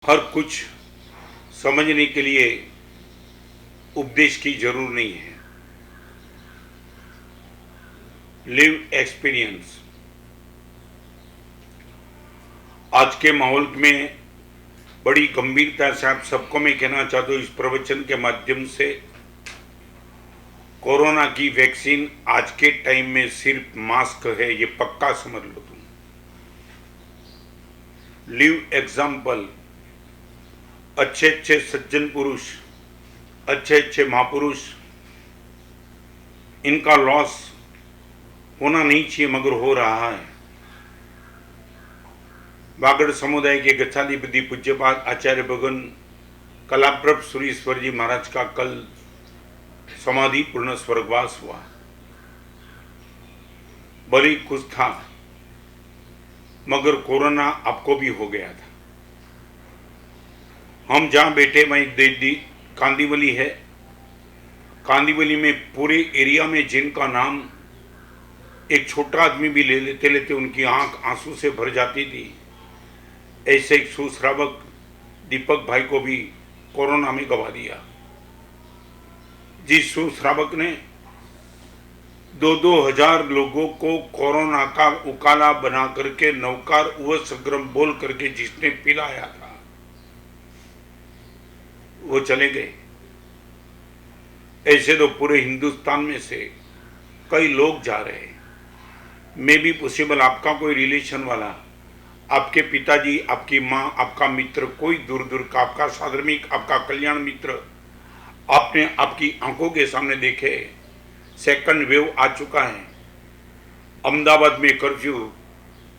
हर कुछ समझने के लिए उपदेश की जरूर नहीं है। Live experience. आज के माहौल में बड़ी गंभीरता से आप सबको मैं कहना चाहता हूँ इस प्रवचन के माध्यम से, कोरोना की वैक्सीन आज के टाइम में सिर्फ मास्क है, ये पक्का समझ लो तुम। Live example. अच्छे अच्छे सज्जन पुरुष, अच्छे अच्छे महापुरुष, इनका लॉस होना नहीं चाहिए मगर हो रहा है। वागड़ समुदाय के गच्छाधिपति पूज्यपाद आचार्य भगवान कलाप्रभ सुरीश्वर जी महाराज का कल समाधि पूर्ण स्वर्गवास हुआ। बड़ी कुछ था मगर कोरोना आपको भी हो गया था। हम जहां बैठे वहीं कांदीवली है। कांदीवली में पूरे एरिया में जिनका नाम एक छोटा आदमी भी ले लेते उनकी आंख आंसू से भर जाती थी, ऐसे एक सुश्रावक दीपक भाई को भी कोरोना में गवा दिया। जिस सुश्रावक ने 2,000 लोगों को कोरोना का उकाला बना करके नौकार व संग्रम बोल करके जिसने पिलाया था, वो चले गए। ऐसे तो पूरे हिंदुस्तान में से कई लोग जा रहे हैं। मे भी पॉसिबल आपका कोई रिलेशन वाला, आपके पिताजी, आपकी माँ, आपका मित्र, कोई दूर दूर का आपका साधर्मिक, आपका कल्याण मित्र, आपने आपकी आंखों के सामने देखे सेकंड वेव आ चुका है। अहमदाबाद में कर्फ्यू,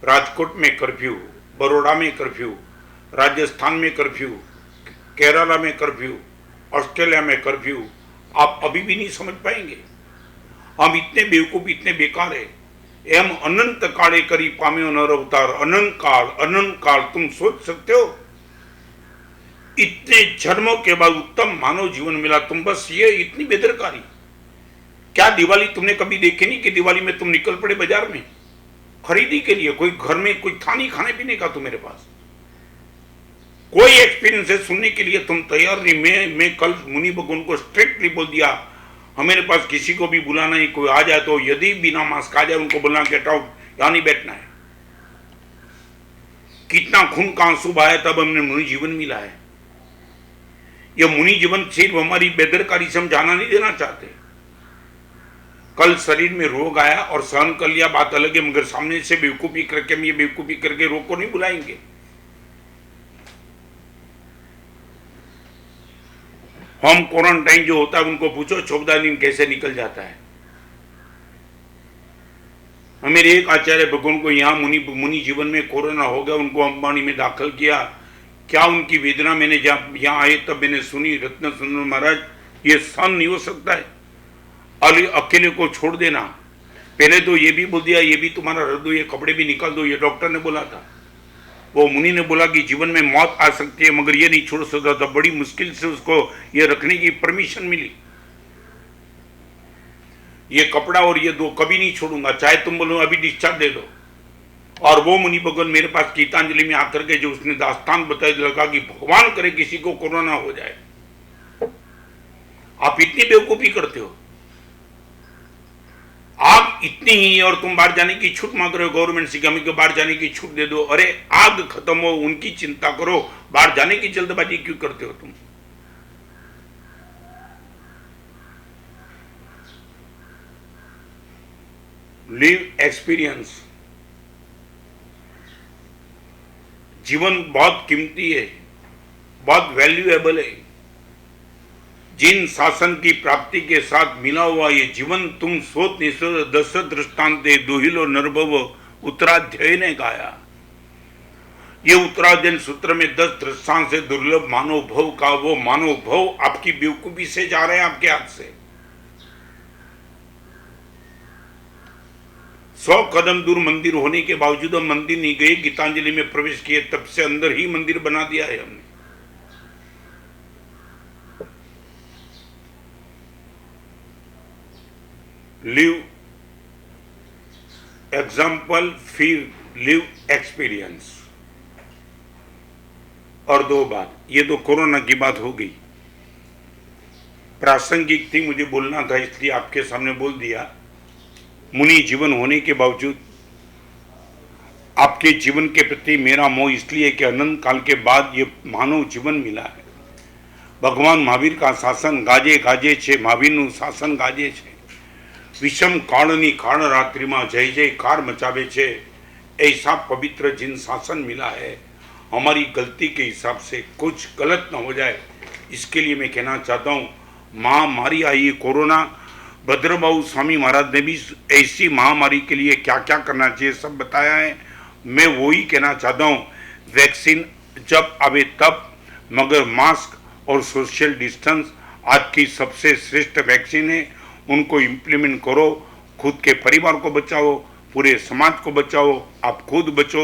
राजकोट में कर्फ्यू, बड़ौदा में कर्फ्यू, राजस्थान में कर्फ्यू, केरला में कर्फ्यू, ऑस्ट्रेलिया में कर्फ्यू। आप अभी भी नहीं समझ पाएंगे। हम इतने बेवकूफ, इतने बेकार है। एम अनंत काले करी पाम्यो नर अवतार, अनंत काल तुम सोच सकते हो? इतने जन्मों के बाद उत्तम मानव जीवन मिला, तुम बस ये इतनी बेदरकारी। क्या दिवाली तुमने कभी देखी नहीं कि दिवाली में तुम निकल पड़े बाजार में खरीदी के लिए? कोई घर में कोई था नहीं खाने पीने का तुम्हारे पास, कोई एक्सपीरियंस है सुनने के लिए तुम तैयार नहीं। मैं कल मुनि भगवान को स्ट्रिक्टली बोल दिया, हमारे पास किसी को भी बुलाना नहीं, कोई आ जाए तो यदि बिना मास्क आ जाए उनको बोलना गेट आउट, यहां नहीं बैठना है। कितना खून का आंसू बहाया तब हमने मुनि जीवन मिला है। यह मुनि जीवन सिर्फ हमारी बेदरकारी से हम जाना नहीं देना चाहते। कल शरीर में रोग आया और सहन कर लिया, बात अलग है, मगर सामने से बेवकूफी करके हम ये बेवकूफी करके रोग को नहीं बुलाएंगे। होम क्वारंटाइन जो होता है उनको पूछो 14 दिन कैसे निकल जाता है। हमारे एक आचार्य भगवान को यहाँ मुनि जीवन में कोरोना हो गया, उनको अंबानी में दाखिल किया। क्या उनकी वेदना मैंने जब यहाँ आए तब मैंने सुनी। रत्न सुंदर महाराज, ये सहन नहीं हो सकता है, अकेले को छोड़ देना। पहले तो ये भी बोल दिया, ये भी तुम्हारा रख दो, ये कपड़े भी निकाल दो, ये डॉक्टर ने बोला था। वो मुनि ने बोला कि जीवन में मौत आ सकती है मगर ये नहीं छोड़ सकता था। बड़ी मुश्किल से उसको ये रखने की परमिशन मिली। ये कपड़ा और ये दो कभी नहीं छोड़ूंगा, चाहे तुम बोलो अभी डिस्चार्ज दे दो। और वो मुनि भगवान मेरे पास गीतांजलि में आकर के जो उसने दास्तान बताई, लगा कि भगवान करे किसी को कोरोना हो जाए। आप इतनी बेवकूफी करते हो, आग इतनी ही और तुम बाहर जाने की छूट मांग रहे हो। गवर्नमेंट से हमें को बाहर जाने की छूट दे दो। अरे आग खत्म हो उनकी चिंता करो, बाहर जाने की जल्दबाजी क्यों करते हो तुम? Live experience. जीवन बहुत कीमती है, बहुत वैल्यूएबल है। जिन शासन की प्राप्ति के साथ मिला हुआ ये जीवन तुम सोच नहीं सो। दस दृष्टांते दुहिलो नरभव उत्तराध्याय ने गाया। ये उत्तराध्ययन सूत्र में 10 दृष्टांत से दुर्लभ मानव भव का वो मानव भव आपकी बेवकूफी से जा रहे हैं, आपके हाथ से। 100 कदम दूर मंदिर होने के बावजूद हम मंदिर नहीं गए, गीतांजलि में प्रवेश किए, तब से अंदर ही मंदिर बना दिया है हमने। लिव एग्जाम्पल, फिर लिव एक्सपीरियंस। और 2 बार, ये तो कोरोना की बात हो गई, प्रासंगिक थी, मुझे बोलना था इसलिए आपके सामने बोल दिया। मुनि जीवन होने के बावजूद आपके जीवन के प्रति मेरा मोह इसलिए कि अनंत काल के बाद ये मानव जीवन मिला है। भगवान महावीर का शासन गाजे गाजे छे, महावीरનું શાસન ગાજે છે। વિષમ કાળની કાળ રાત્રિમાં જય જયકાર મચાવે છે। ऐसा पवित्र जिन शासन मिला है, हमारी गलती के हिसाब से कुछ गलत ना हो जाए, इसके लिए मैं कहना चाहता हूँ। महामारी आई कोरोना, भद्रबाहु स्वामी महाराज ने भी ऐसी महामारी के लिए क्या क्या करना चाहिए सब बताया है। मैं वही कहना चाहता हूँ, वैक्सीन जब आवे तब, मगर मास्क और सोशल डिस्टेंस आज की सबसे श्रेष्ठ वैक्सीन है, उनको इम्प्लीमेंट करो। खुद के परिवार को बचाओ, पूरे समाज को बचाओ, आप खुद बचो।